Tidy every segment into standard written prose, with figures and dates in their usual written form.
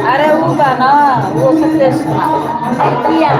अरे वो का ना वो सत्य किया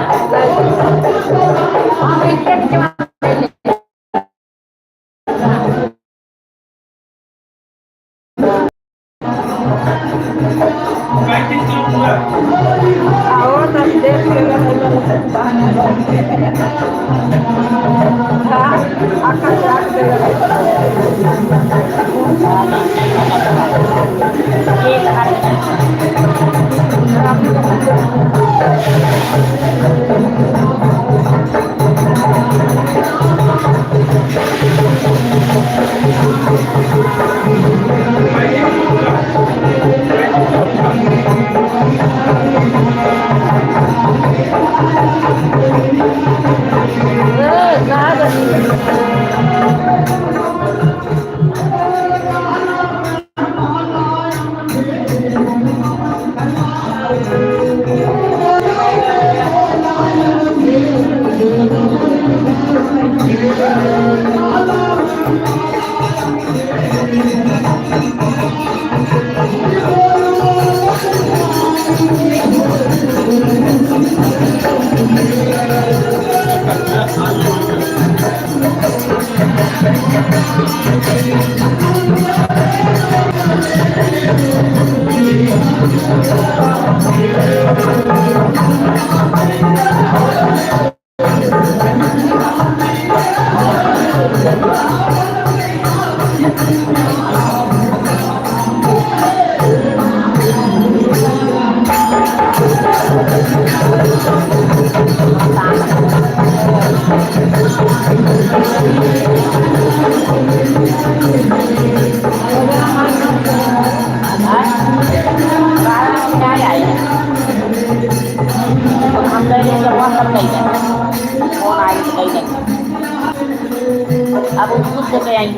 अब खुद से कहीं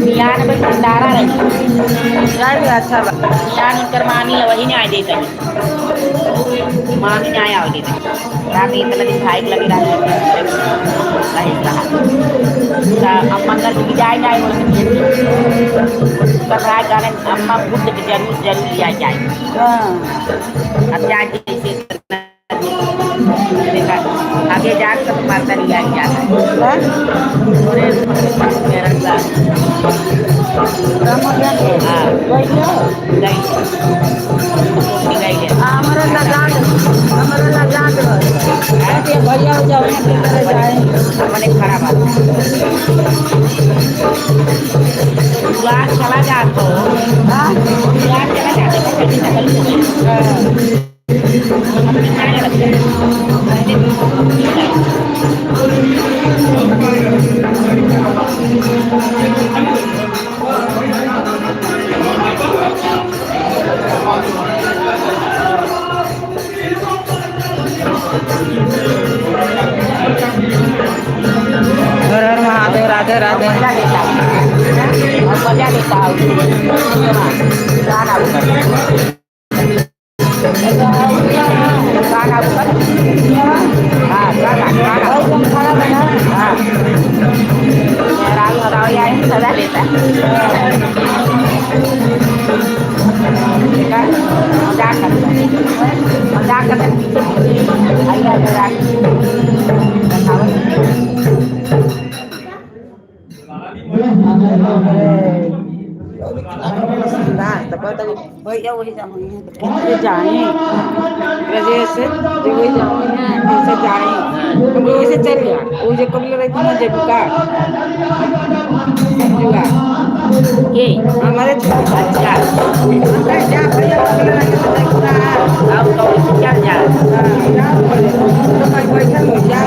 बियान में भंडारा रही अच्छा बियान कर मानी वही न्याय देता है मानी न्याय आव देता रात इतना दिन भाई लगे रहा अब मंगल की विदाई नहीं हो सकता कारण अम्मा खुद जरूर लिया जाए अब जाए आगे जाकर माता लिया जाता है भैया खराब चला जाता महादेव राधे राधे मजा लेता सदा लेता मजाक भैया वही जाए से वही जाए ऐसे चल गया वो जो कभी रहती ना जीविका ये हमारे अच्छा क्या भैया अब क्या जा बैठा हो जा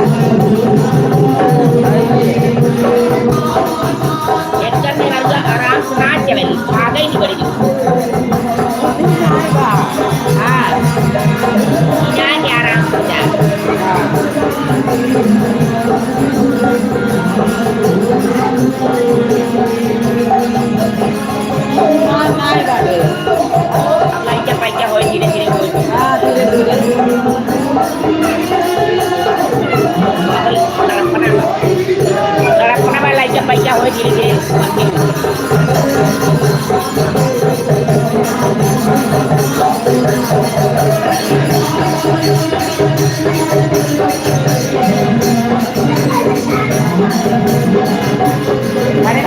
आराम से ना चले आगे ही बढ़ी हाँ जाएंगे आराम से पैसा हो धीरे धीरे बोल। हाँ धीरे धीरे। लड़कपना में लाइक पैसा हो धीरे धीरे अरे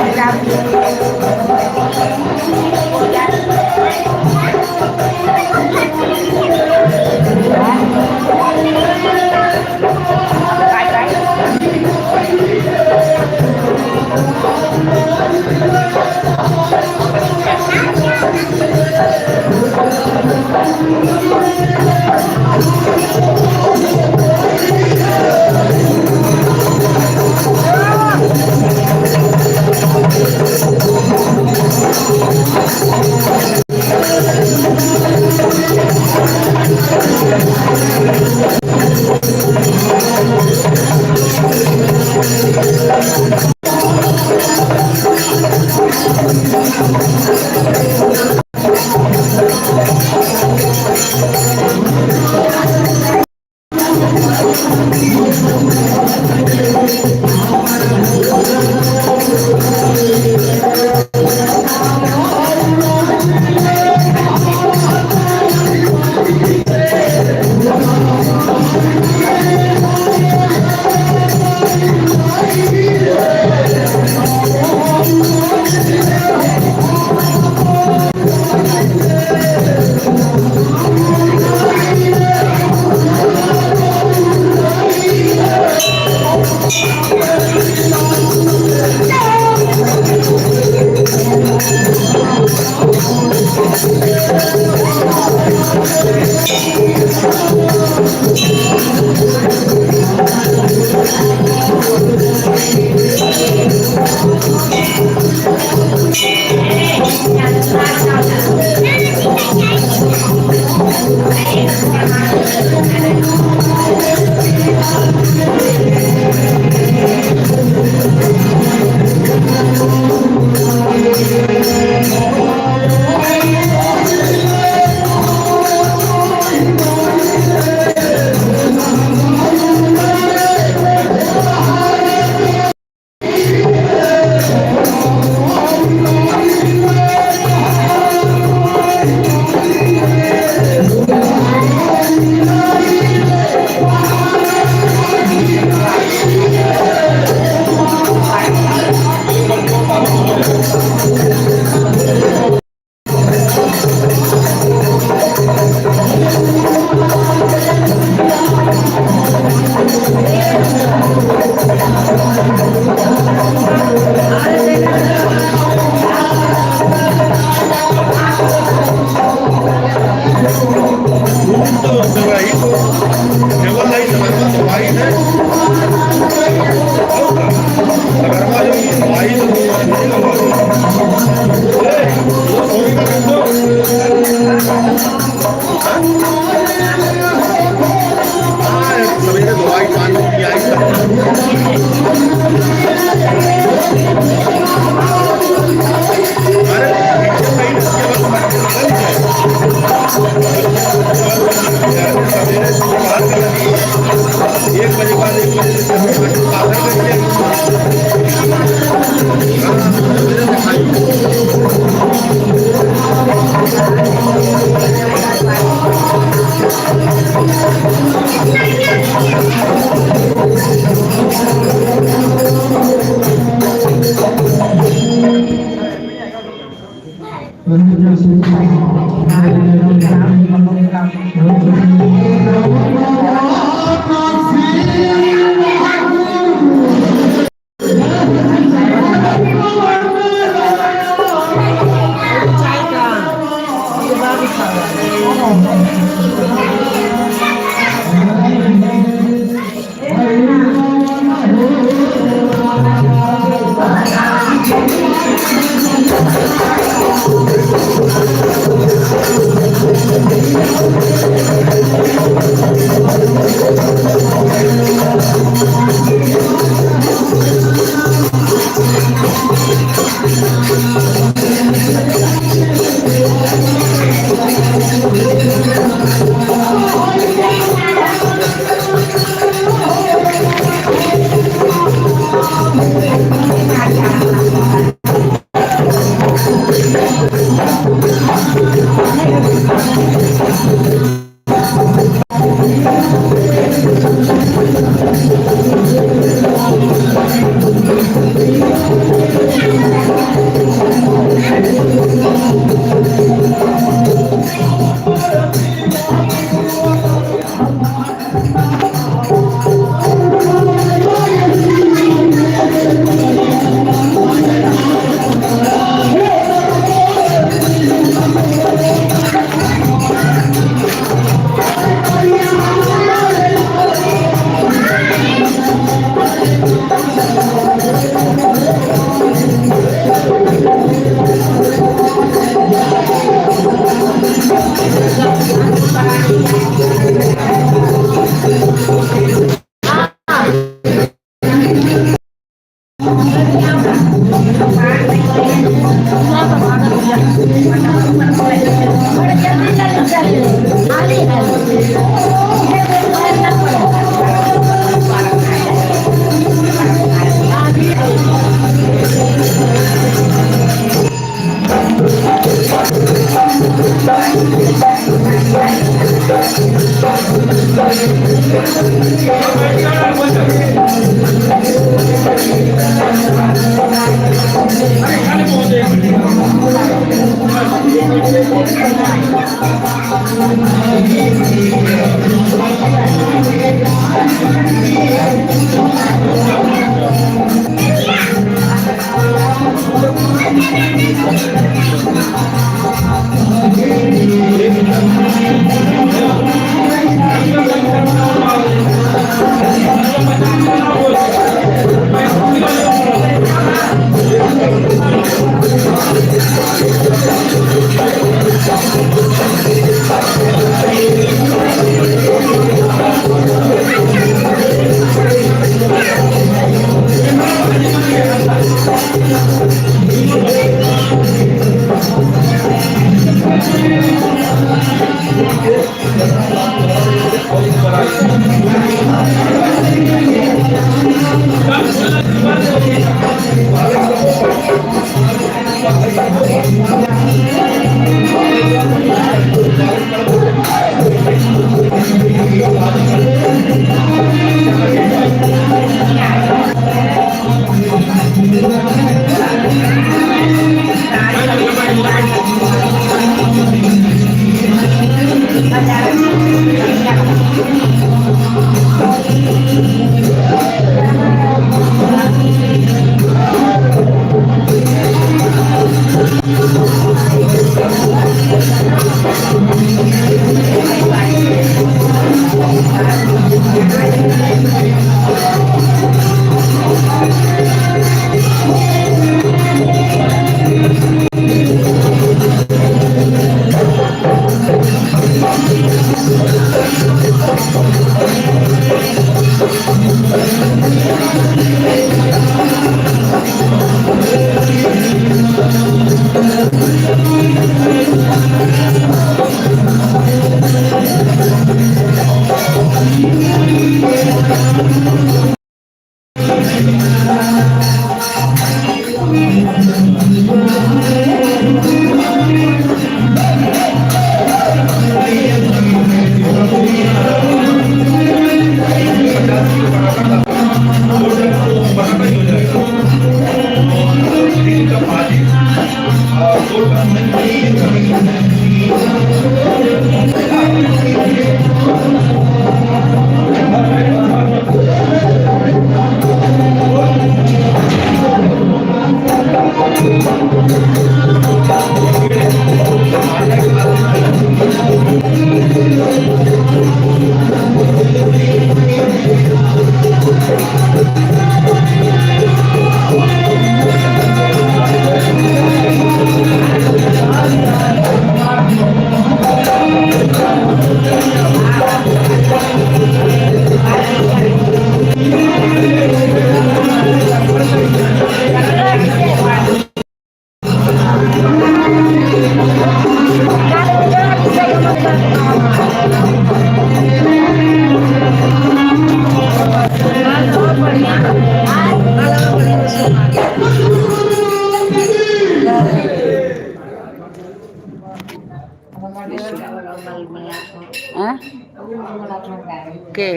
के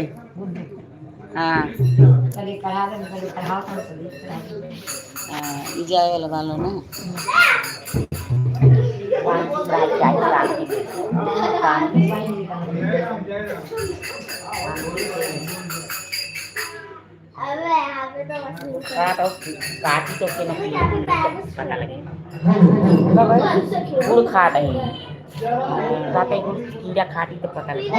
हाँ जाए वाला वालों ना काटी तो के नहीं पता लगे गुड़ खा रहे काटे गुड़ कीड़ा खाती तो पता लगे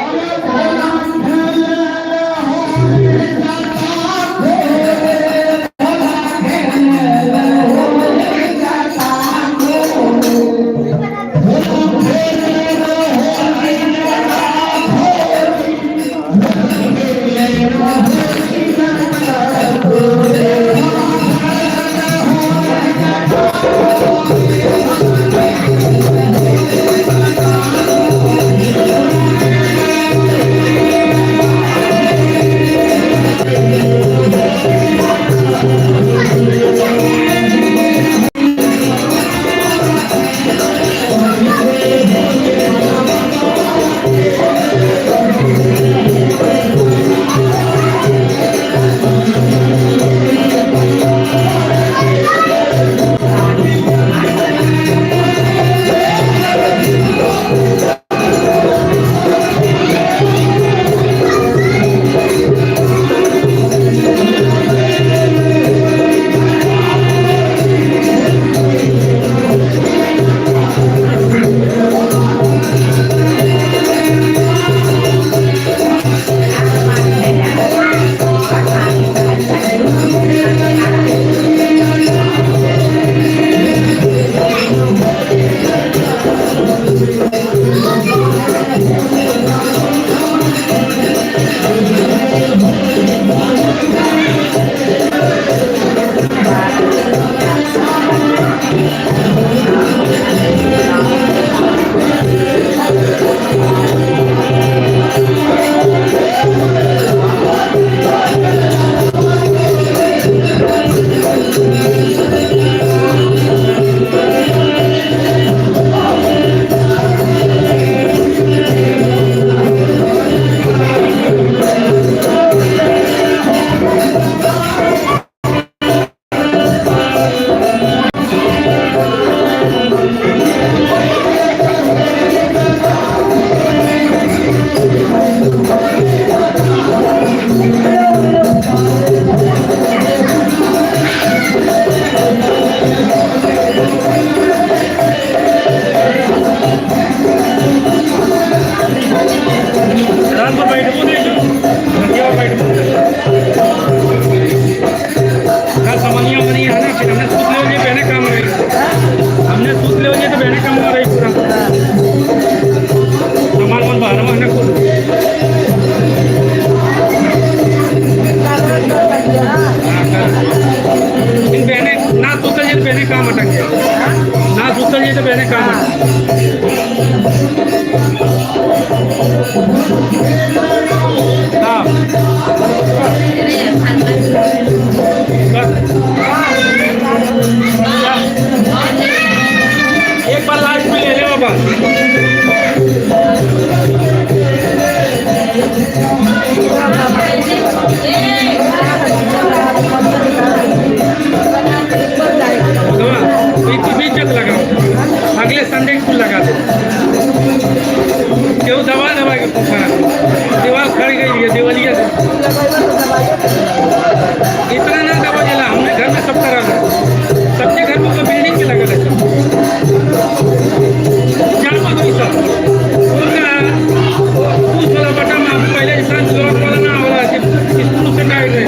हाँ एक बार लास्ट में ले ले बाबा। बीच लगाओ, अगले संडे को लगा दो। क्यों दवा दवा के दीवार खड़ी गई है दिवालिया से। इतना ना दवा दिला हमने घर में सब करा था, सबके घर में तो बिल्डिंग के लगा रहता वाला बटा में पहले इंसान जरूरत वाला ना हो रहा स्कूल से डाल रहे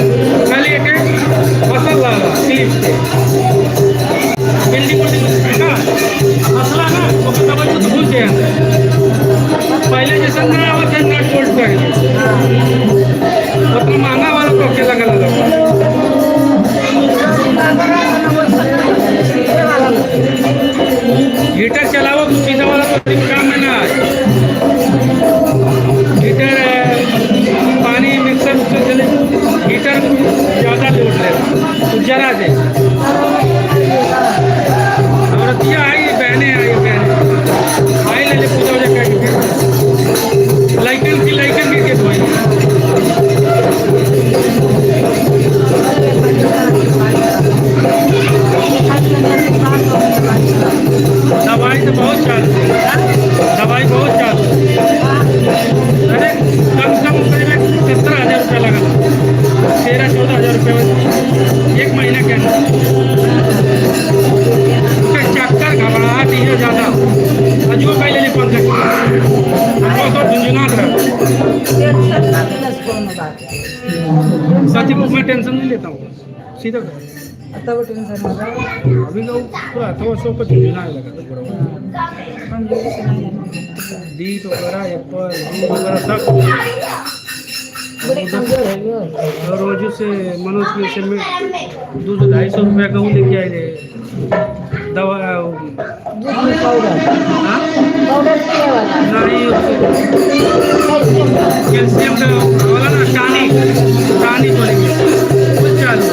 खाली एक फसल वाला क्लिप से बिल्डिंग का मसला ना वो दवा तो भूल गया पहले जैसा ना होता नट बोल्ट का उतना महंगा वाला तो क्या लगा हीटर चलाओ तो सीधा वाला तो काम में ना हीटर पानी मिक्सर चले हीटर ज़्यादा लोड ले तो जरा दे औरतिया आई बहने आई ले ले पूजा वजह कर लाइकन की के धोई दवाई तो बहुत चालती है, दवाई बहुत चालती है। अरे कम करीब 17,000 रुपया लगा 13-14,000 रुपये एक महीने के अंदर। चक्कर घबराहट ही है ज़्यादा अजूबा पहले नहीं पहुँच सकती तो झुंझुनात रहा। सच में टेंशन नहीं लेता हूँ सीधा अभी लोग पूरा तो सौ पर झुंझुनाने लगा था पूरा दीट वगैरह एप्पल दूध वगैरह सब रोज से मनोज के से में दूध 250 रुपया कहूँ लेके आए थे दवा नहीं कैल्शियम का वाला ना टानी बोलेंगे कुछ चालू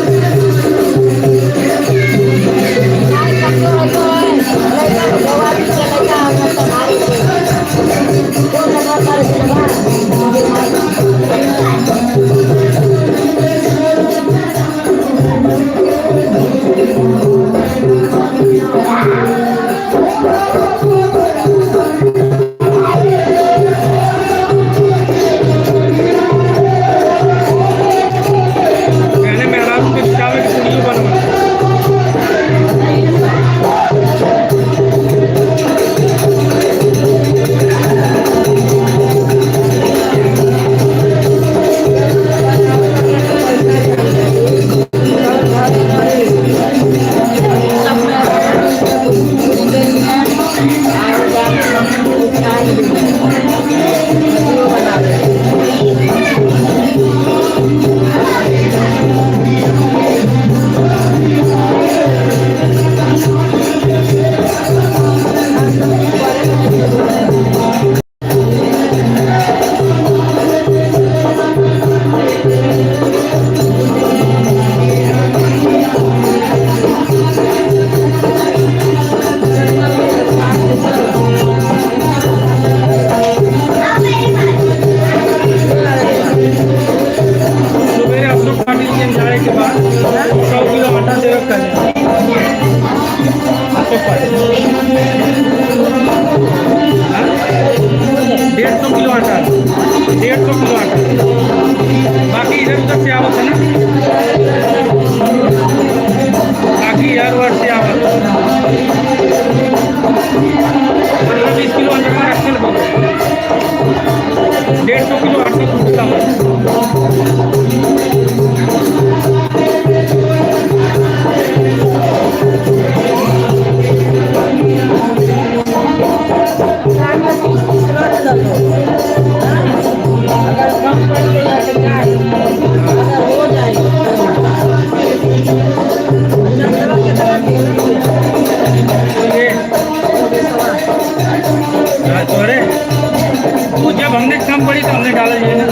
जब हमने कम कम पड़ी तो हमने डाला ये ना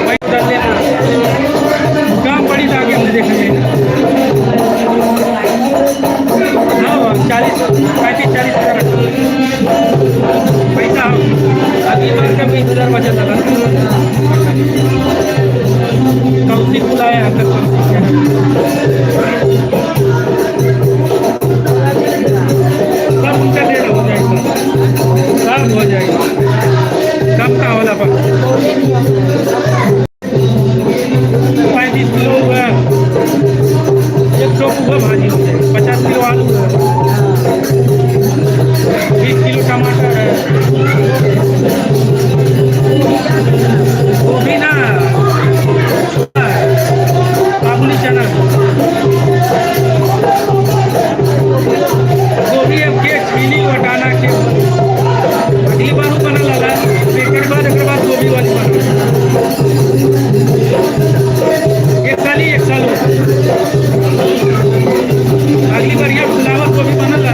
वही डाल लेना, कम पड़ी तो आगे हमने देखा ये ना 40 35 40 पैसा अगली बार का 20,000 बचा था कंपनी बुलाया है तक सब उनका डेढ़ हो जाएगा, सब हो जाएगा, कम का वाला पर 35 किलो हुआ, 100 हुआ भाजी हो जाए, 50 किलो आलू है, 20 किलो टमाटर है, गोभी ना काबुली चना, गोभी अब के छीली वटाना के अगली बार बना लगा एक बाद गोभी वाली बना एक साल अगली बार यह फ्लावर गोभी बनल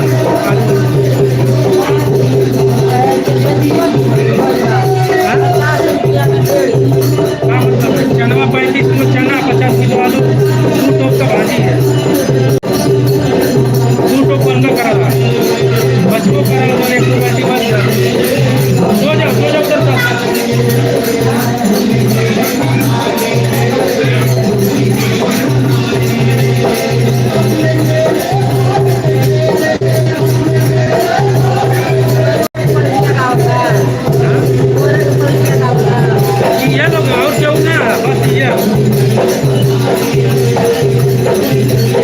चनवा 35 किलो चना 50 किलो आलू 2 टोप का भाजी है, 2 टोप बंद करा था बचको करा और 1 बाटी बच गया, सो जाओ ये लोग और क्यों ना बस ये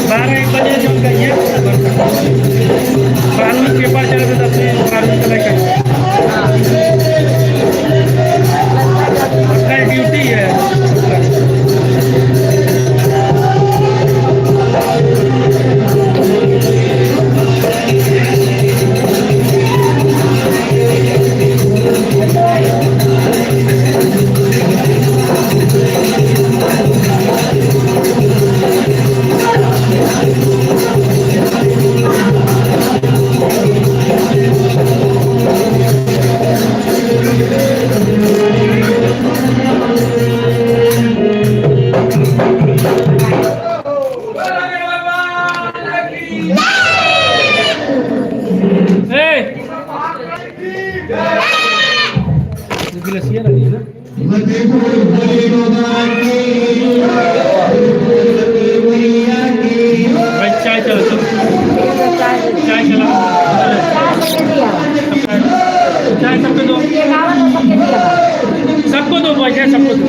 12-1 बजे जब गए बालू के पास चले तो 10 बालू चले गए अपना ड्यूटी है गिलासिया लगी ना भाई चाय चला चाय चला चाय सबको दो भाई चाय सबको दो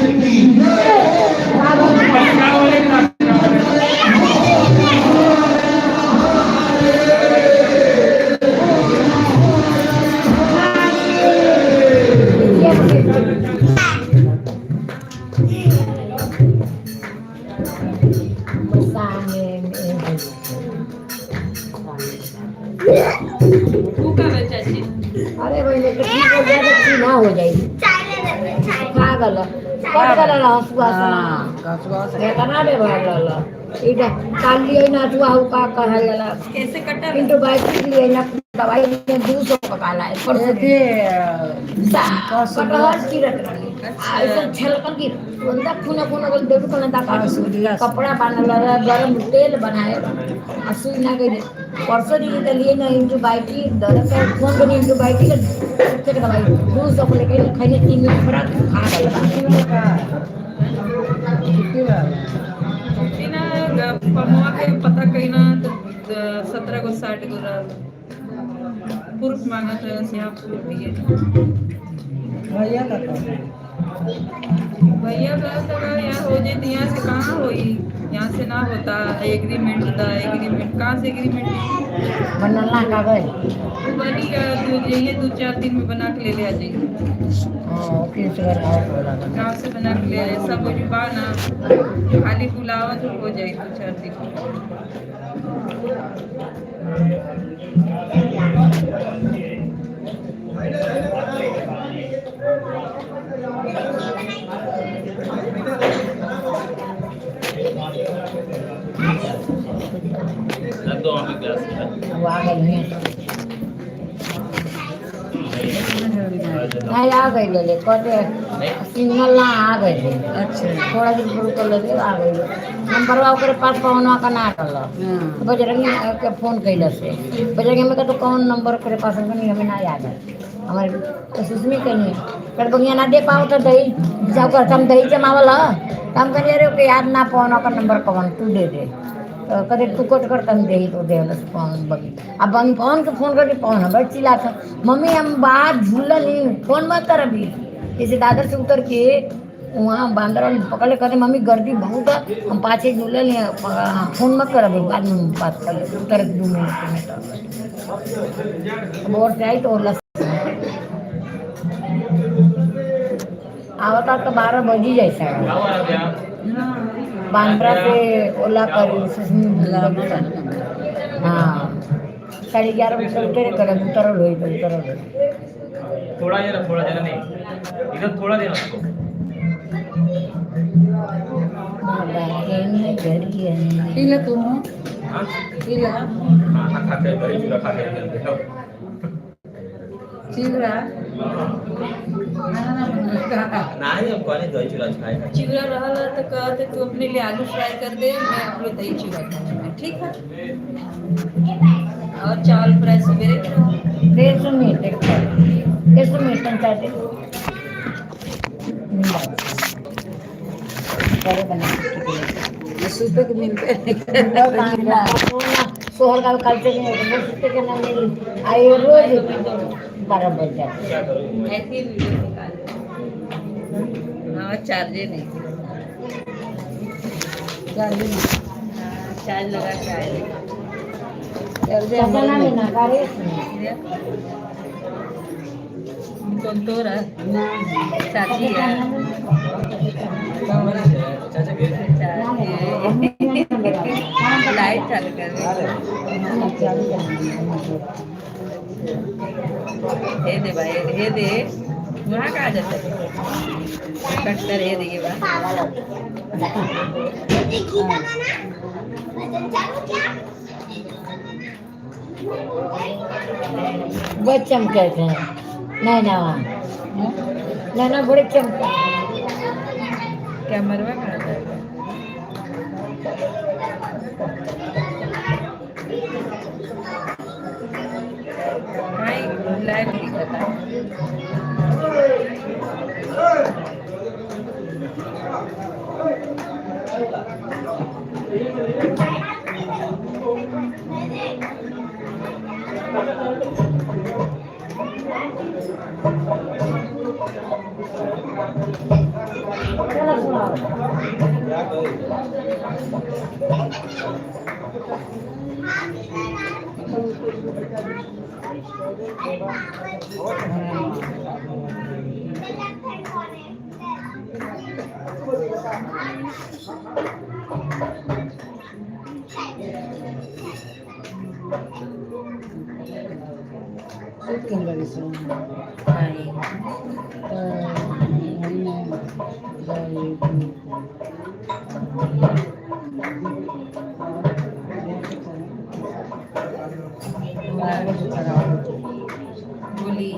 अरे भाई लेकिन ठीक हो जाए तो ना हो जाएगी खा गल कट गल हसुआ से केतना दे भरल इटा काल लिए ना जुआ हो का कहला कैसे कटा किंतु बाइक लिए ना दवाई में 200 का काला है पर से कटहर की रट रही ऐसा छलकन की अंदर खूना खूना बोल देख कोना दा कपड़ा बांधल गरम तेल बनाए आ सुई ना गई परसों दिन के लिए ना एंटीबायोटिक दर्द का फोन बनी एंटीबायोटिक के दवाई 200 को लेके खाने 3 दिन खा बिना पमवा के पता कहिना 17 को 60 को पुरुष मांगा तो यहाँ पुरुष दिए भैया का तो यहाँ हो जाती यहाँ से कहाँ होई यहाँ से ना होता एग्रीमेंट कहाँ से एग्रीमेंट बनना का गए वो बनी तो ये 2-4 दिन में बना के ले आ जाइए ओके सर और गाँव से बना के ले आए सब वो जुबा ना खाली बुलावा तो हो जाए 2-4 दिन नहीं आ गई ले कहते सिग्नल ना आ गई अच्छा थोड़ा दिन शुरू कर लेते आ गई नंबर ओकरे पास पहुँचवा का ना कर बजरंगी के फोन कैल से बजरंगी में तो कौन नंबर ओकरे पास नहीं हमें ना याद है हमारे तो सुस्मी कहीं कर बगिया ना दे पाओ तो दही जब कर हम दही जमावल है हम कहिए अरे ओके याद ना पहुँचवा का नंबर कौन तू दे दे तो कदे तू कट कर तम दे तो दे बस फोन बगी अब बगी फोन के फोन करके फोन बड़ी चिल्ला था मम्मी हम बाहर झूला नहीं फोन मत कर अभी जैसे दादर से उतर के वहाँ बांदर वाली पकड़ ले कहते मम्मी गर्दी बहुत है हम पाछे झूले लिए फोन मत कर अभी बाद में बात कर ले उतर 2 मिनट में तो और जाए तो लस आवता तो 12 बजी जाए साढ़े बांद्रा से ओला कर हाँ 11:30 बजे उतरे करे उतरल हो थोड़ा जरा नहीं इधर थोड़ा देना उसको पीला तुम हाँ पीला खाते दही चूड़ा खाते चिवड़ा नहीं हम कौन दही चूड़ा खाएगा चिवड़ा रहला तो कहते तू अपने लिए आलू फ्राई कर दे मैं अपने दही चिवड़ा खाऊंगा ठीक है और चावल फ्राई सवेरे के रहो 150 मिनट चाहते सूते के मिलते सोहर का कल्चर नहीं होता सूते के ना मिल आई रोज 12 बज जाते ऐसे ही वीडियो निकाल हाँ चार्जे नहीं चार्ज लगा के आए चलना नहीं ना करे कौन तो रहा चाची है लाइट चालू कर हे दे भाई हे दे वहाँ कहाँ जाता है कट कर हे देगी बा बहुत चमके थे नहीं ना बड़े चमके कैमरा कहाँ जाता है लाइव दिखता है बोली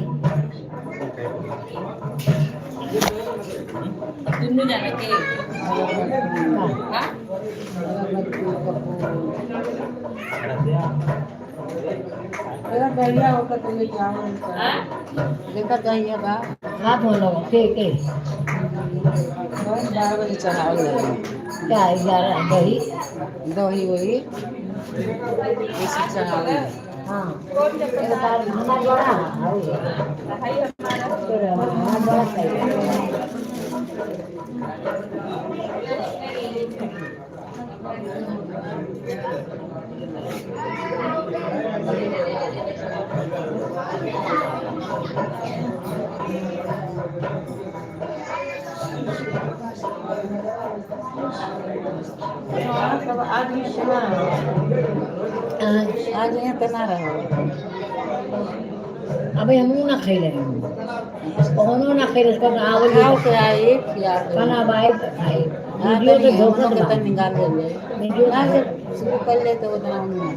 दोनों जाने के हाँ बढ़िया होगा तुम्हें क्या देखा चाहिए बा हाथ हो लो ठीक है 12 बजे चढ़ाओ क्या 11 दही वही ऐसे चढ़ाओ हाँ खाना बड़ा बड़ा चाहिए आज यहाँ पे ना रहो अभी हम ना खेले कौनो ना खेले इसका आवल खाओ के आए खाना बाय खाए वीडियो तो धोखा के तक निकाल ले वीडियो ना से शुरू कर ले तो उतना हम नहीं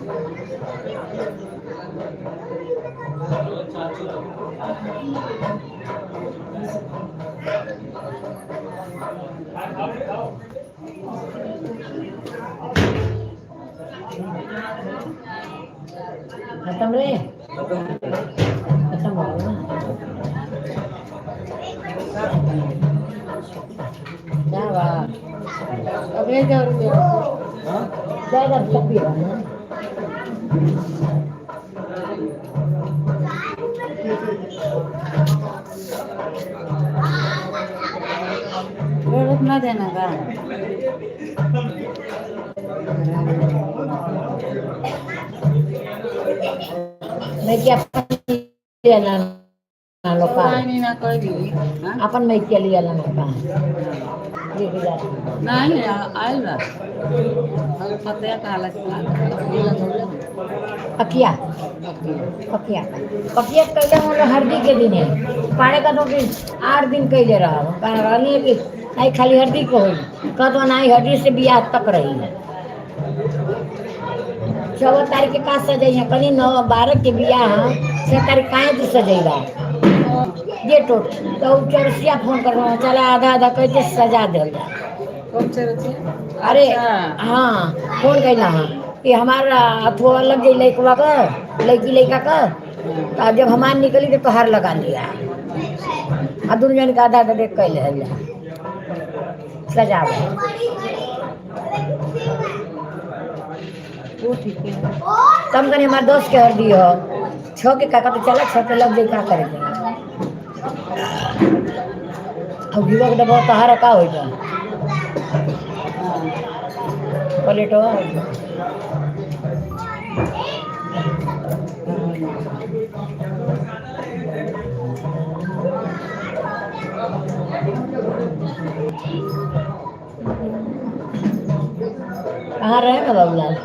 खत्म रे, खत्म हो गया ना। क्या बात, अगले जरूर ज़्यादा सब्जी है ना। रुकना देना का मैं क्या अपन में क्या लिया ना नहीं आयल ना पता काला पकिया पकिया पकिया कैले हम हल्दी के दिन है पाड़े का तो 8 दिन कैले रहा कहनी कि नहीं खाली हल्दी को हो कद नहीं हल्दी से बियाह तक रही है 14 तारीख के का सजाई कहीं 9-12 के बियाह 6 तारीख काहे तो सजेगा ये तो चौरसिया फोन कर रहा चला आधा कहते सजा दिल अरे हाँ फोन कैला हाँ कि हमारा अथवा लग गई लड़कवा का लड़का का तो जब हमार निकली तो तोहार लगा लिया आ दुनिया का आधा देख कैले सजावे वो ठीक है तब कहीं हमारे दोस्त के हल्दी हो 6 के काका तो चला 6 के लग गई का करेंगे अब युवक डबा तहारा का होगा प्लेटो कहाँ रहे ना बाबूलाल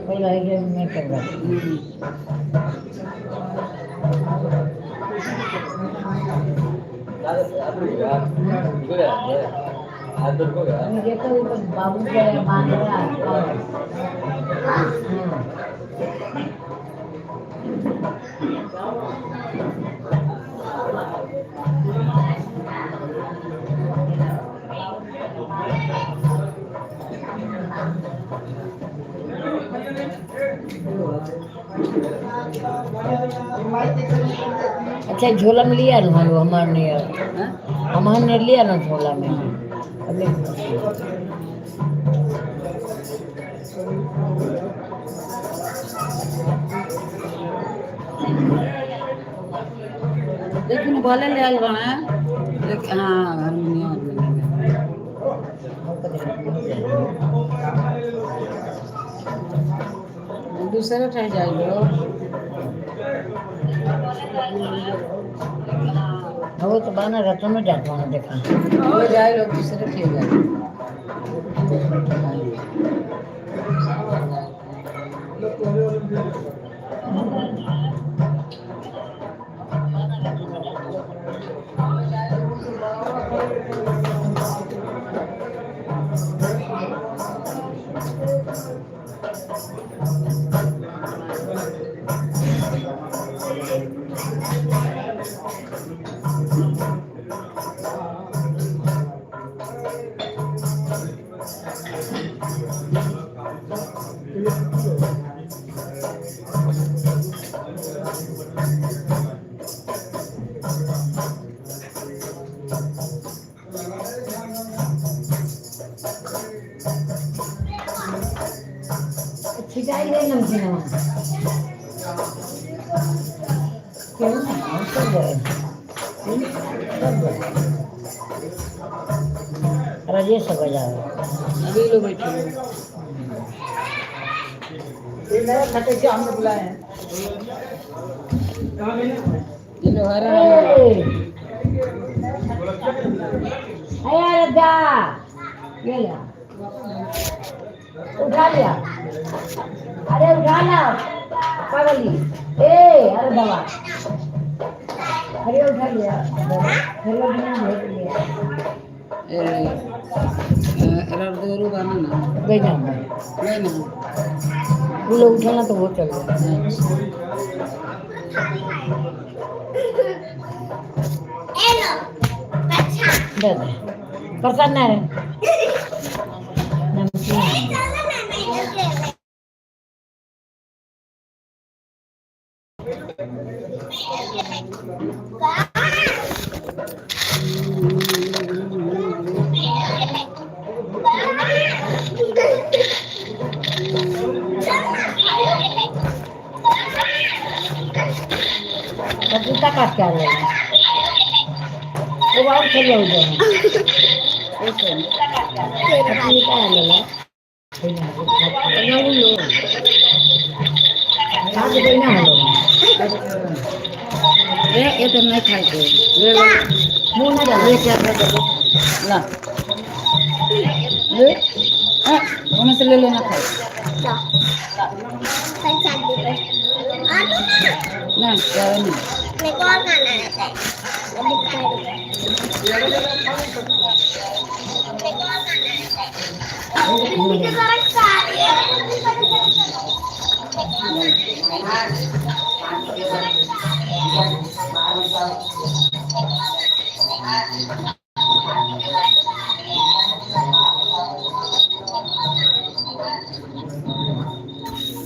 पहले मैं कर रहा मुझे तो बाबू के मान रहा अच्छा झोला में लिया ना हमारे ने हमारे ने लिया ना झोला में लेकिन बोले ले आए बना लेकिन हाँ हारमोनियम दूसरे ठह जाएंगे वो तो बाना रतन में जाता हूँ देखा वो जाए लोग दूसरे ठह जाए छिटाई दे नमकीन क्यों सब गए राजेश सब बजा अभी लोग बैठे ये मेरा खाते से हमने बुलाए हैं ये लोहारा आया राजा ये लिया उठा लिया अरे उठा ला पागली अरे दवा अरे उठा लिया हेलो बिना भेज लिया एरर देरू गाना ना गई ना वो लोग उठाना तो वो चल गया दे दे प्रसाद ना रे नमकीन पपीता काट के आ रहा है वो और खेल हो जाए पपीता आ ले ये तो नहीं खाए थे मुंह ना डाल ले क्या ला ले उन्हें से ले लेना खाए ना क्या नहीं मेरे को और खाना रहता है अभी खाए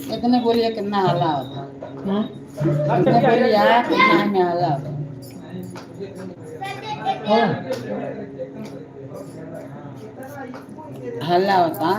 इतने बोलिए कितना हल्ला होता हाँ इतने बोलिए कितना में हल्ला होता हल्ला होता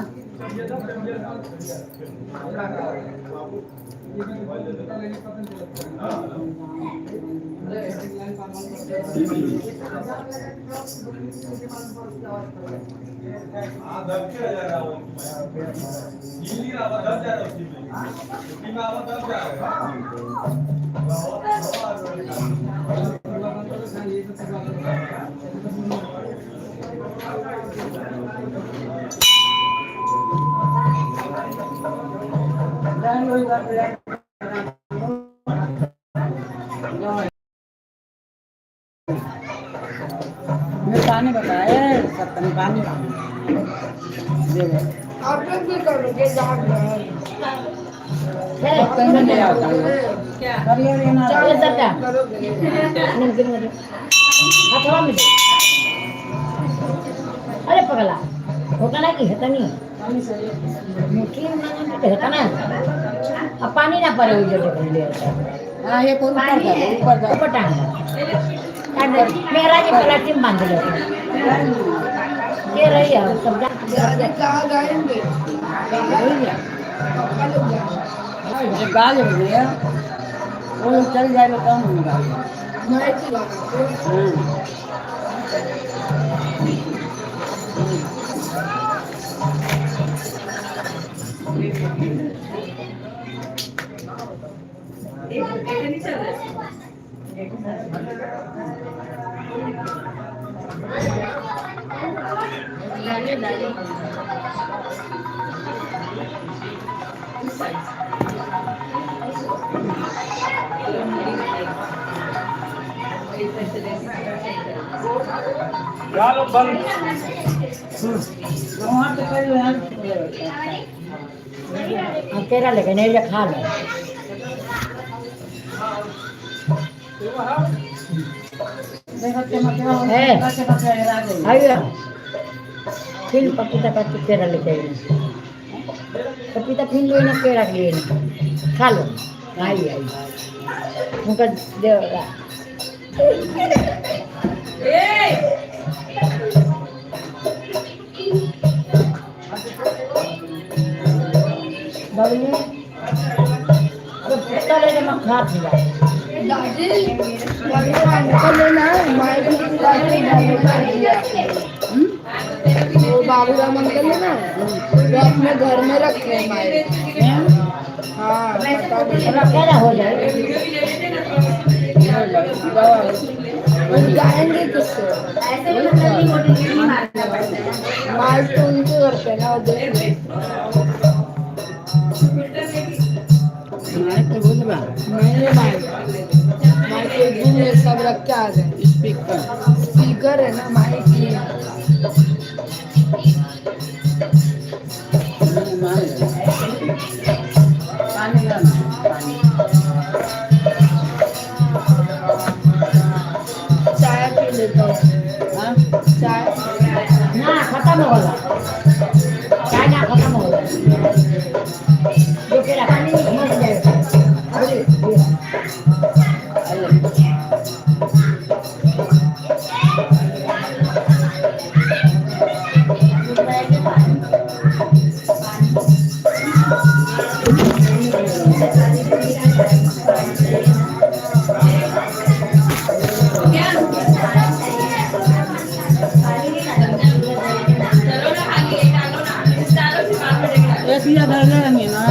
मैं पानी बताया सत्तन पानी आप लोग भी करोगे नहीं आता अरे पगला होता ना कि हेता नहीं मुट्ठी में हेता ना अब पानी ना पड़े उधर कर ले हां ये कौन ऊपर टांग मेरा जी प्लास्टिक बांध लो ये रही है सब कहाँ गाएंगे ये गाल हो गया वो लोग चल जाए तो कौन होगा चलो बंद वहाँ पे कई लोग तेरा लेके नहीं खा लो फिर पपीता का पेड़ा लेके आई पपीता फिर लो ना पेड़ा के लिए खा लो आई उनका देगा बाबू ने अरे पत्ता ले मैं खा दिया दादी पत्ता लेना माइक में वो बाबूराम अंकल है ना वो अपने घर में रखे हैं माइक हाँ क्या हो जाए गाएंगे किससे माइक तो उनके घर पे ना माइक में सब रख के आ गए स्पीकर है ना माइक पानी देतो हाँ चाय ना खत्म हो गया चाय ना खत्म हो गया जो के रखा नहीं मर जाएगा अरे ऐसी धरने नहीं ना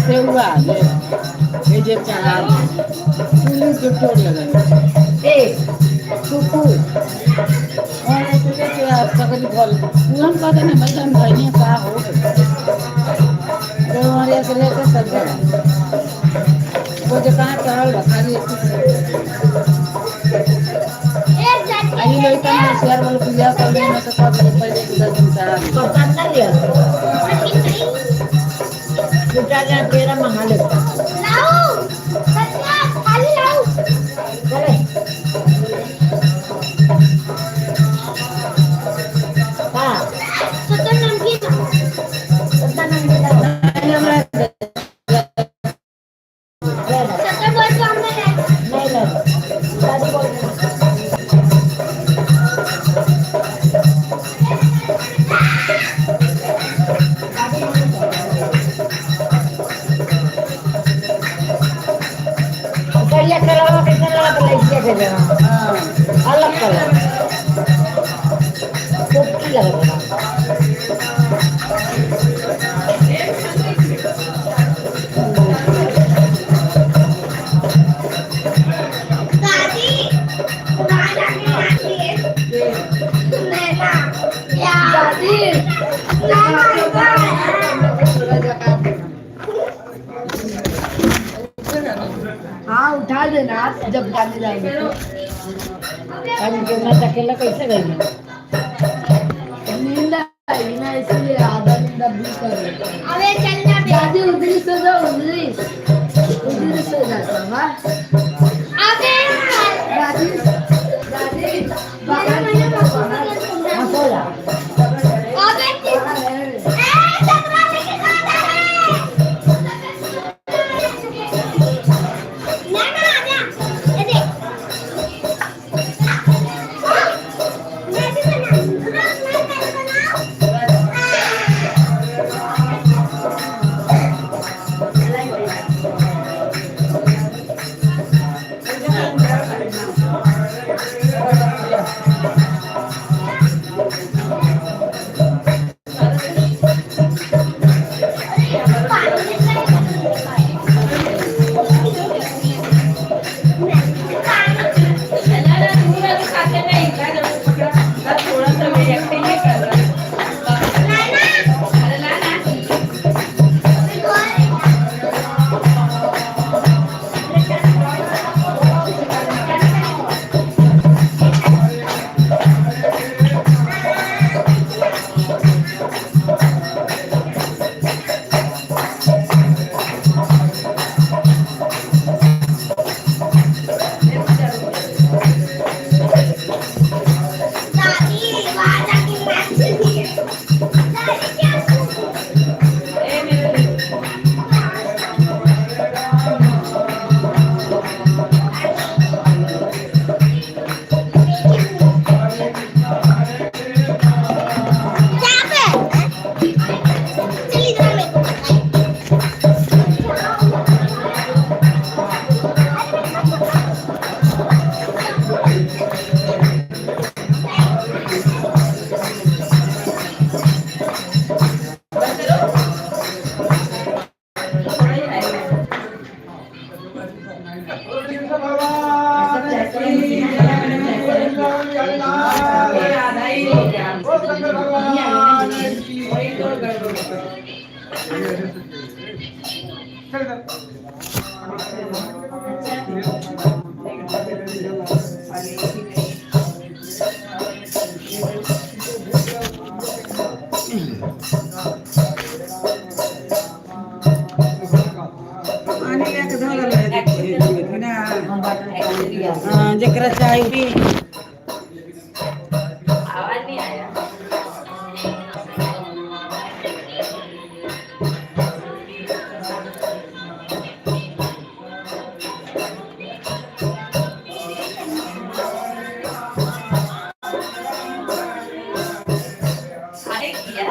सेवा ये जे चढ़ा पूरी जोड़ लगा ए सुकू और ऐसे के सकल फल हम कहते हैं मैडम भाई का हो तो हमारे से लेकर सब वो जो कहाँ चढ़ल खाली आई लोग का शेयर वाले पूजा कर लेना तो सब पहले 10 दिन चढ़ा प्रसाद ना लिया बेटा का तेरा मंगा लेता लाओ सत्या खाली लाओ चले हाँ सत्या नमकीन सत्ता नंबर सत्या बोल तो हमने नहीं ले दादी बोल ये कलर कैसे लगा तो लेके दे देना अलग कलर कुकी लगा दादी दादा के आती है लेना या दादी हाँ उठा देना जब गाने जाएंगे तो अभी के मैं अकेला कैसे गई नींद आई ना इसलिए आधा नींद भी कर रही अबे चल जा बे दादी उधरी सो जाओ उधरी सो जाता हाँ अबे दादी दादी बाहर हाँ सो जा अबे ए टकरा लेके खाता है ना ना ना ये देख मैं भी हाँ जकरा चाहिए आवाज नहीं आया अरे किया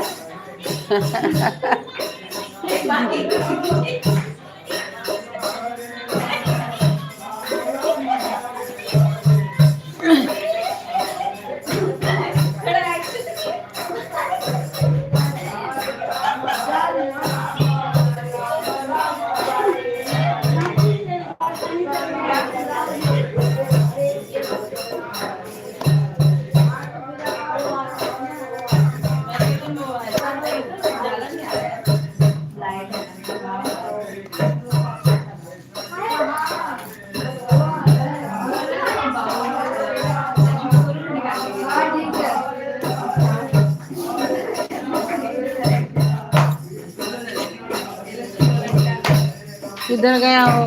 किधर गया हो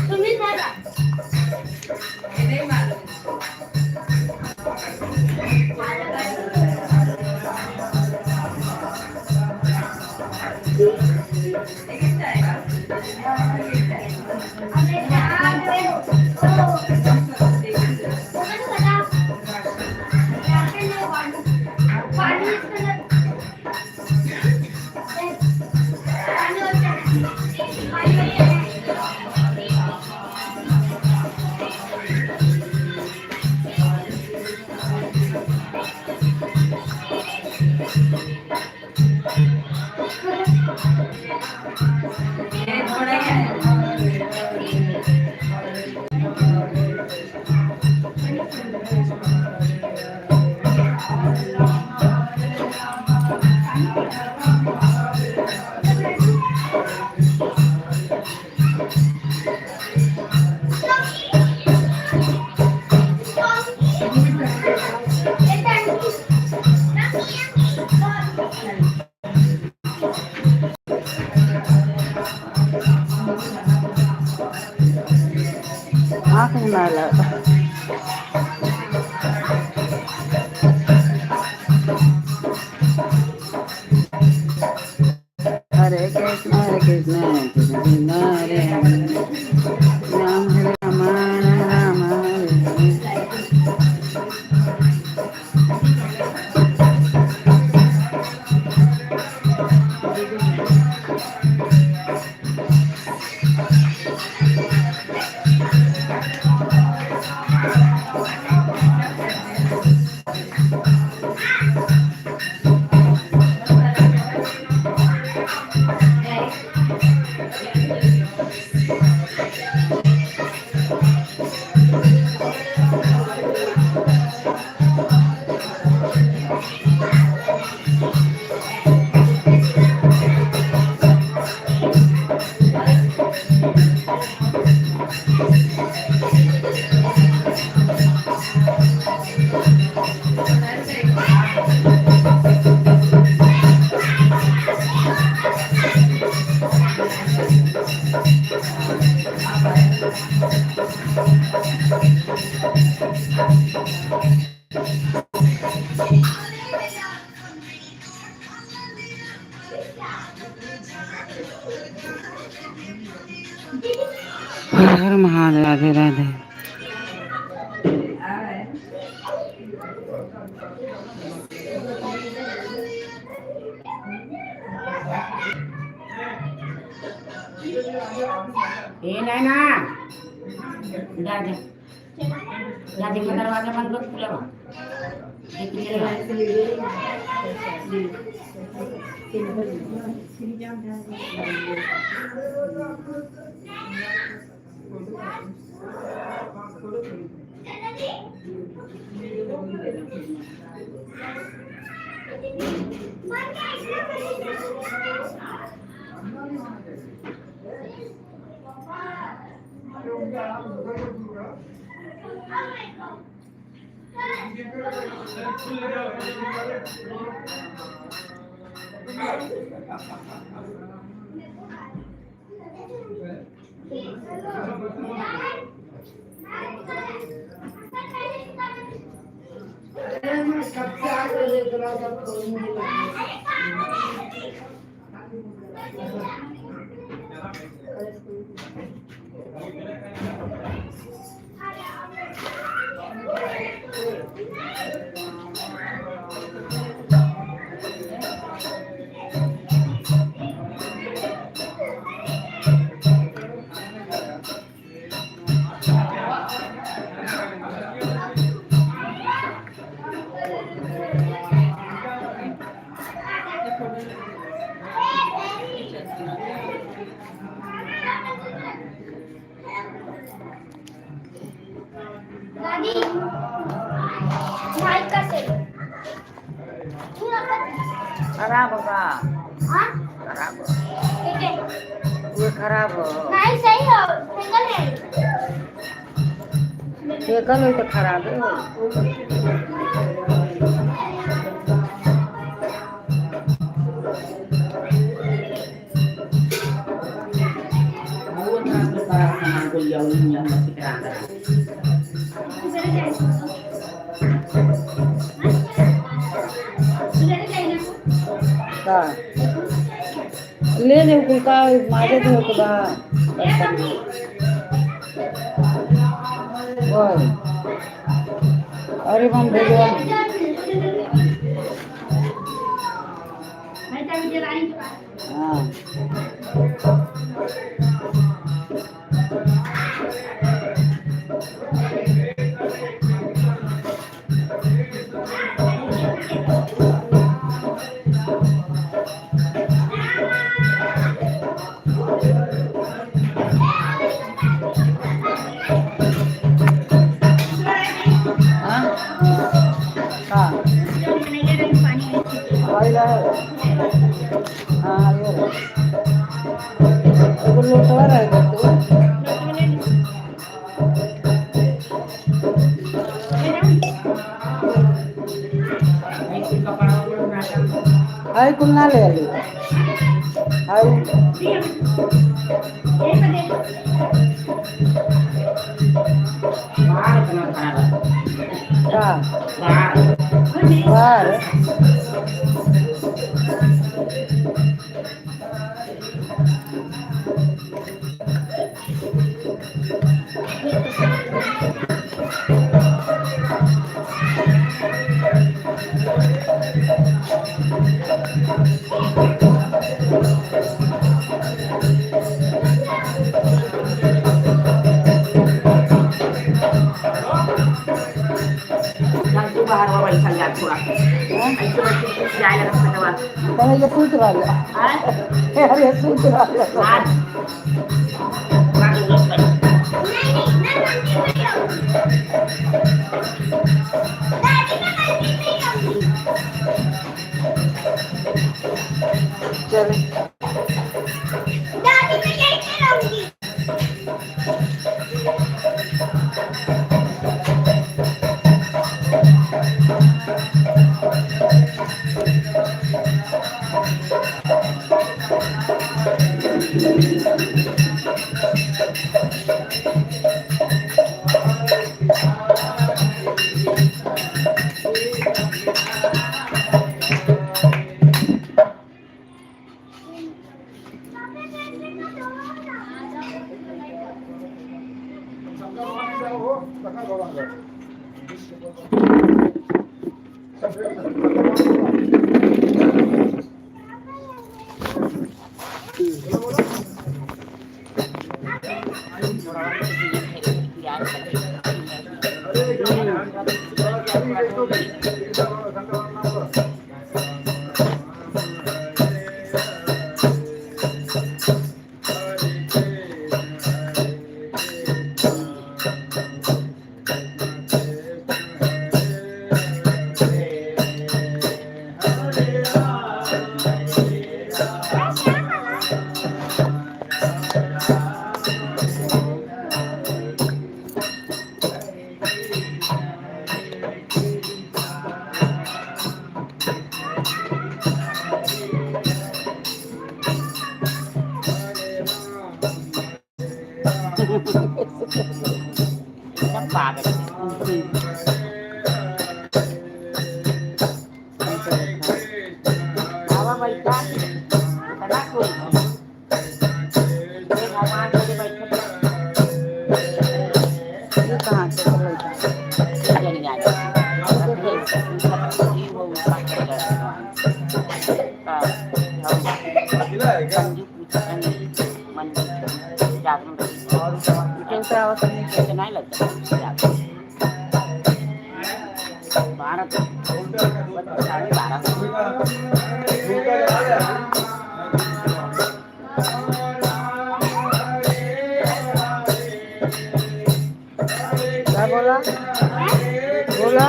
तुम्ही दादा नहीं मालूम थोड़ा ही आया आँख में ना लगा हरे कृष्ण हरे कृष्ण कृष्ण कृष्ण हरे हरे राम हरे राम राम राम हरे हरे हर हर महादेव राधे राधे ये नैना जा जा जा देखो दरवाजा बंद कर खुला दादी माइक का से खराब होगा, हाँ खराब हो, ठीक है ये खराब हो, नहीं सही हो सिंगल है फेंकल हो तो खराब है। का ले जाऊ कुल का माझे तो होत बा होय अरे हम भेजवा हाँ हाँ ये लोटवा रहेगा तो हाय कुल ना ले ली हाय का बाहर बाहर बाबा चल जा थोड़ा ऐसे बच्चे जाए लगा फटवा पहले ये पूछ रहा है अरे पूछ रहा है चल दादी मैं यहीं रहूंगी एकदम पागल जागरण इथे उतरावं तर नाही लगता 12 क्या बोला बोला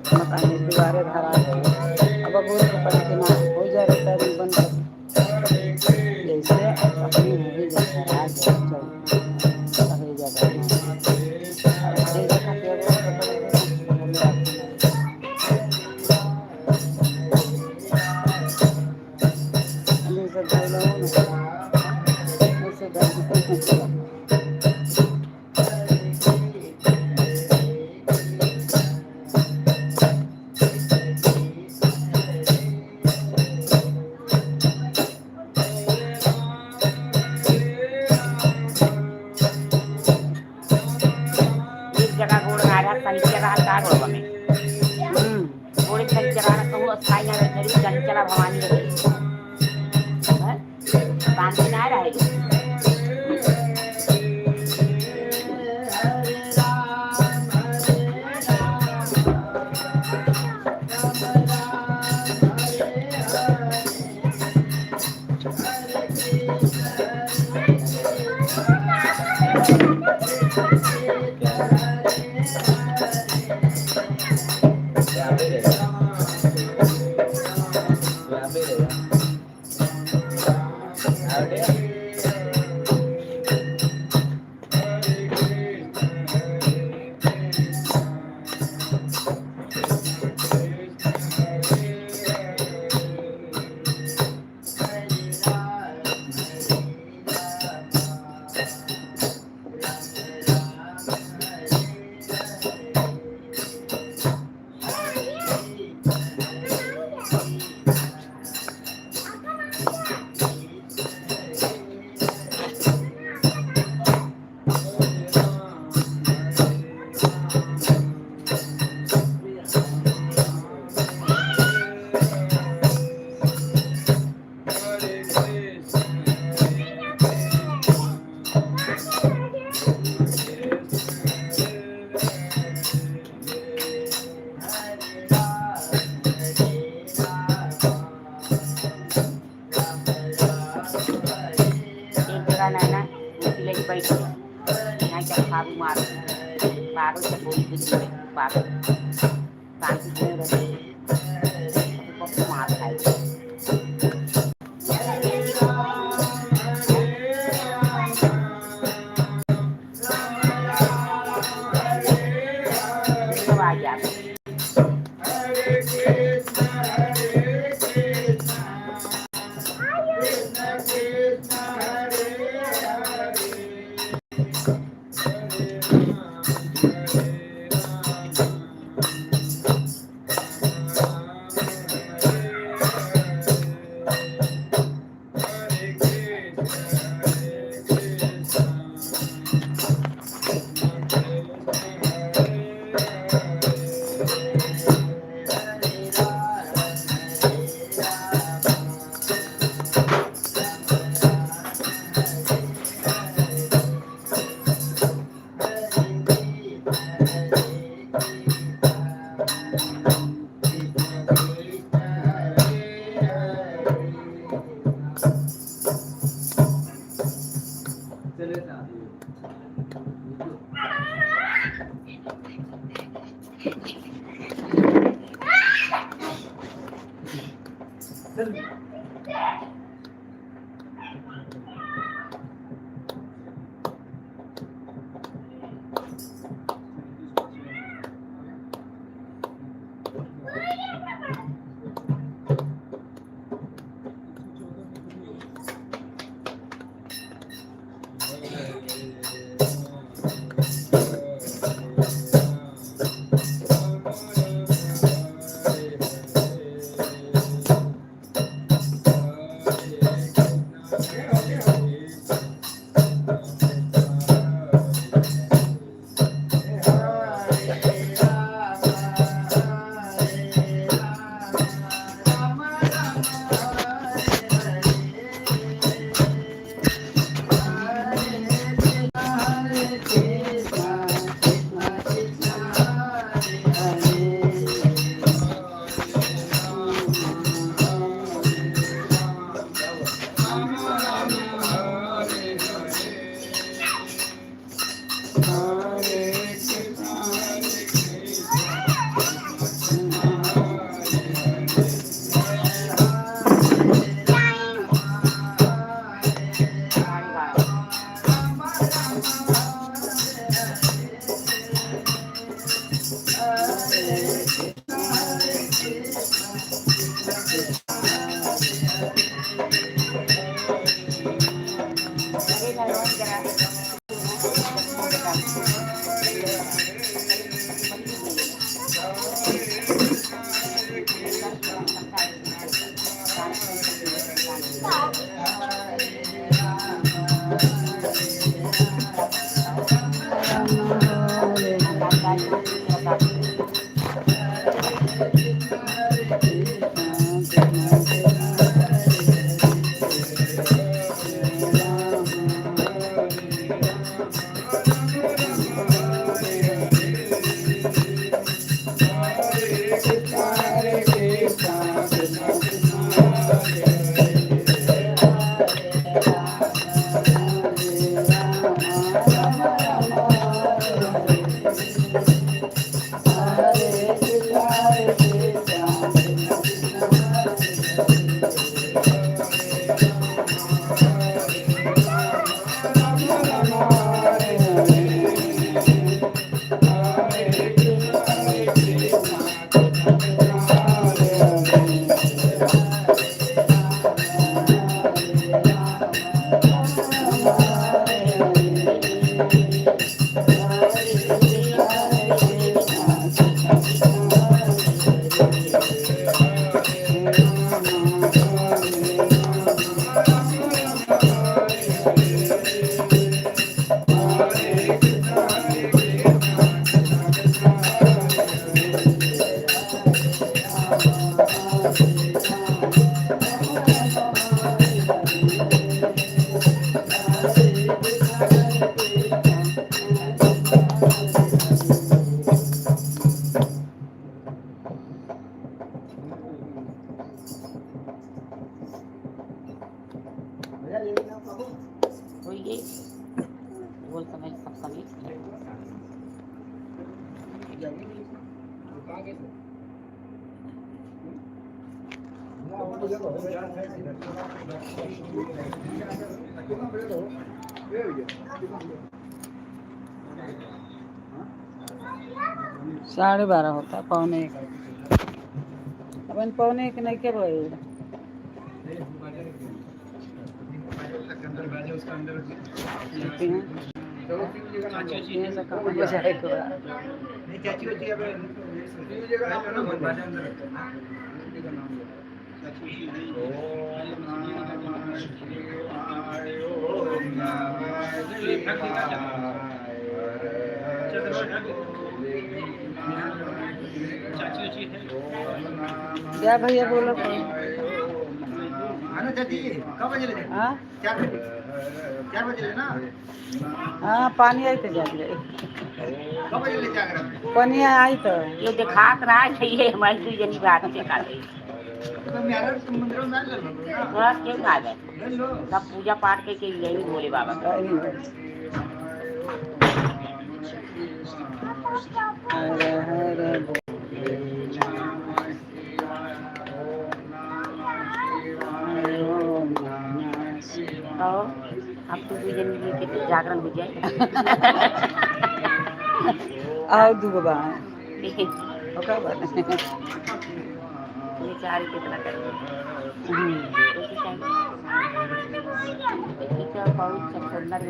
मकान दीवारें भरा है अब गोल कपड़े के ना हो जा रिपेयरिंग बंद कर जैसे अपनी मूवी जैसा राज चल सही जगह में देखा खाते वो जगह गोड़ आया संचरा का गोड़ में गोड़ संचरा तो वो स्थाई ना करी संचरा भवानी के शांति ना रहेगी baru sebelum itu baru nanti kok mati itu wajar. हुई गई बोल समय सब समय साढ़े 12 होता, 11:45 अपन 11:45 नहीं के बोल क्या भैया बोलो हाँ 4 बजे ना हाँ पानी आई तो जाए पानी आई तो ये दिखात रहा है ये हमारी तो जनी बात दिखा रही बस क्यों आ गए सब पूजा पाठ के यही बोले बाबा का हरे हरे तो अब तो जिंदगी के जागरण हो जाए आओ दूगो बा ओका बात ये चार कितना करेंगे बहुत सुंदर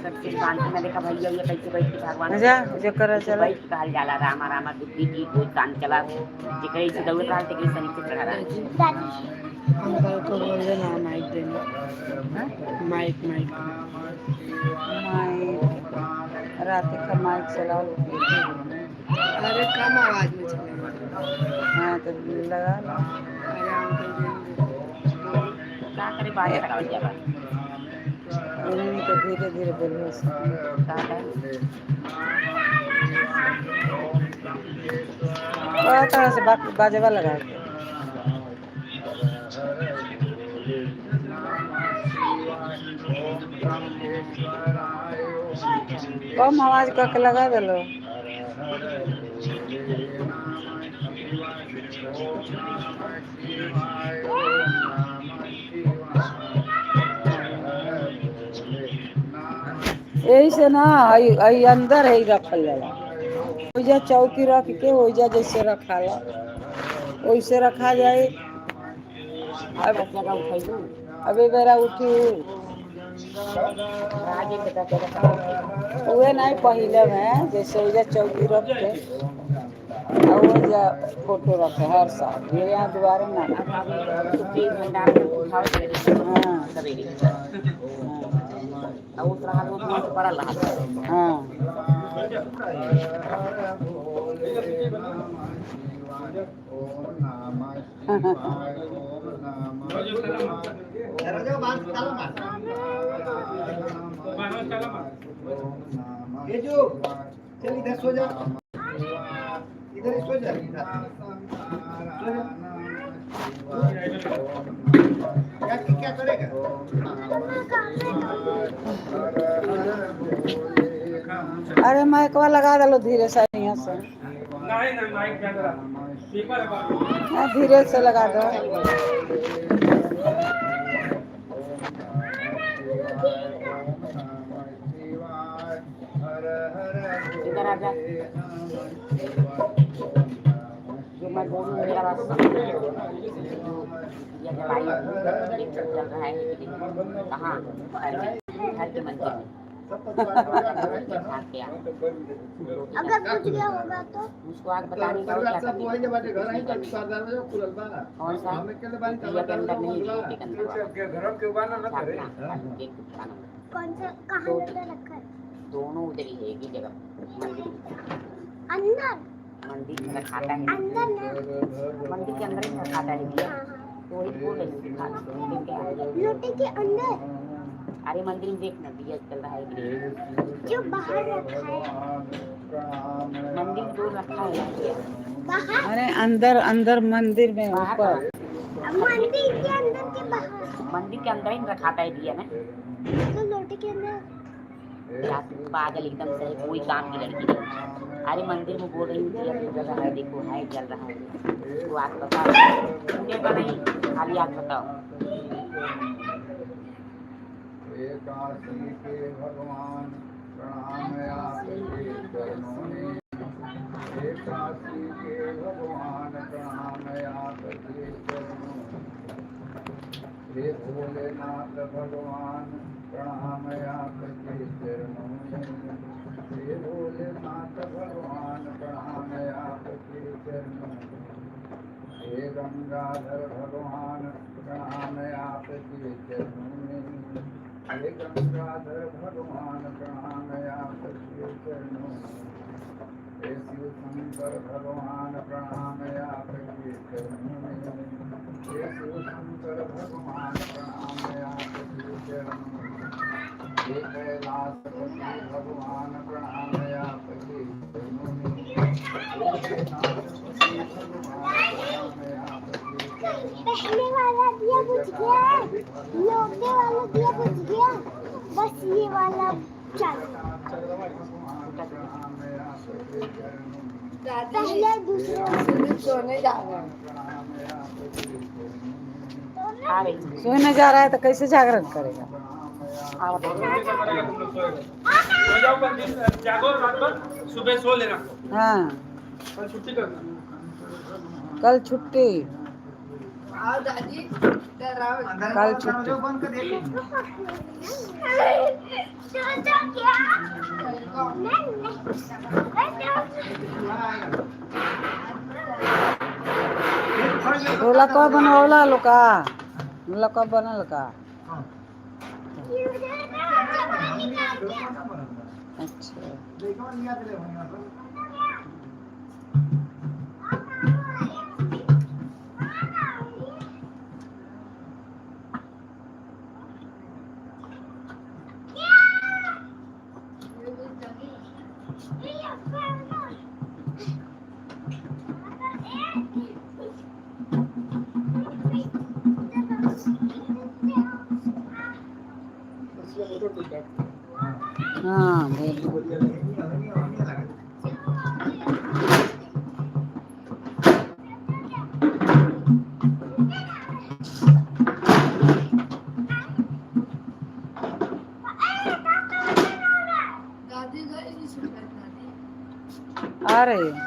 सबसे शांति में देखा भैया ये कैसे बैठ के भगवान जा जो कर चला बैठ के कहल जाला रामा रामा दुखी जी कोई कान चला जिकरे से दौड़ रहा है शनि से चढ़ा रहा है अंकल को बोल देना माइक देना माइक माइक माइक रात का माइक चला अरे कम आवाज में चला हाँ तो लगा लो अरे अंकल क्या करे बात लगाओ जाबा उन्हें तो धीरे धीरे बोलो तरह से बाजेवा लगा के कम आवाज करके लगा दलो। यही से ना आई अंदर है रखल जाला। ओइजा चौकी रख के ओइजा जैसे रखाला वैसे रखा जाए। अब जगह उठाइलू अबे बेरा उठी आगे बेटा जगह उहे नहीं पहले में जैसे ओइजा चौकी रख के और ओइजा फोटो रखे हर साल ये यहाँ दोबारा ना। छुट्टी भंडार में उठाओ चले हाँ सवेरे और उस रहा वो बहुत बड़ा रहा। हाँ ये जो चल इधर सो जा, इधर ही सो जा, क्या करेगा? अरे माइकवा लगा दलो धीरे से यहाँ से। नहीं नहीं माइक कैमरा स्पीकर है। हाँ धीरे से लगा दो। इधर आ जा जो मैं बोलूँ मेरा बात समझ ये जलाई एक चल रहा है कहाँ घर के मंदिर में अगर कुछ गया होगा तो उसको आग बताने का क्या कौन सा दिया के अंदर नहीं रोटी के अंदर कौन सा कहाँ अंदर रखा है? दोनों उधर ही है एक ही जगह अंदर मंदिर में रखाता है अंदर ना मंदिर के अंदर ही रखाता है दिया तो वही बोल रहे लोटे के अंदर अरे मंदिर में देखना दिया चल रहा है जो बाहर रखा है मंदिर में दूर रखा है बाहर अरे अंदर अंदर मंदिर में बाहर ऊपर मंदिर के अंदर के बाहर मंदिर के अंदर ही रखाता है दिया ना तो लोटे के अंदर क्या तू पागल एकदम से कोई काम की लड़की नहीं। अरे मंदिर में बोल रही हूँ दिया चल रहा है देखो है चल रहा है तो आग बताओ मुझे का नहीं खाली आग बताओ। एकादशी के भगवान प्रणाम आपके चरणों में, एकादशी के भगवान प्रणाम आपके चरणों में, हे भोलेनाथ भगवान प्रणाम आपके चरणों में, हे भोलेनाथ भगवान प्रणाम आपके चरणों में, हे गंगाधर भगवान प्रणाम आपके चरणों में, हे गंगाधर भगवान प्रणाम आपके चरणों में, हे शिव शंकर भगवान प्रणाम आपके चरणों में, हे शिव शंकर भगवान प्रणाम आपके चरणों में, हे कैलाशपति भगवान प्रणाम आपके चरणों में, हे कैलाशपति भगवान प्रणाम आपके चरणों में। पहले वाला दिया बुझ गया लोटे वाला दिया बुझ गया बस ये वाला चालू पहले दूसरे सोने जा रहे आ रही सोने जा रहा है तो कैसे जागरण करेगा? आओ सो जाओ कल दिन जागो रात भर सुबह सो लेना हाँ कल छुट्टी करना कल छुट्टी आओ दादी कल छुट्टी। बंद कर देखिए सोचा क्या ढोला कब बनवला लोका ढोला कब बनल का? अच्छा देखो याद ले होना हाँ बोल। आ रही है।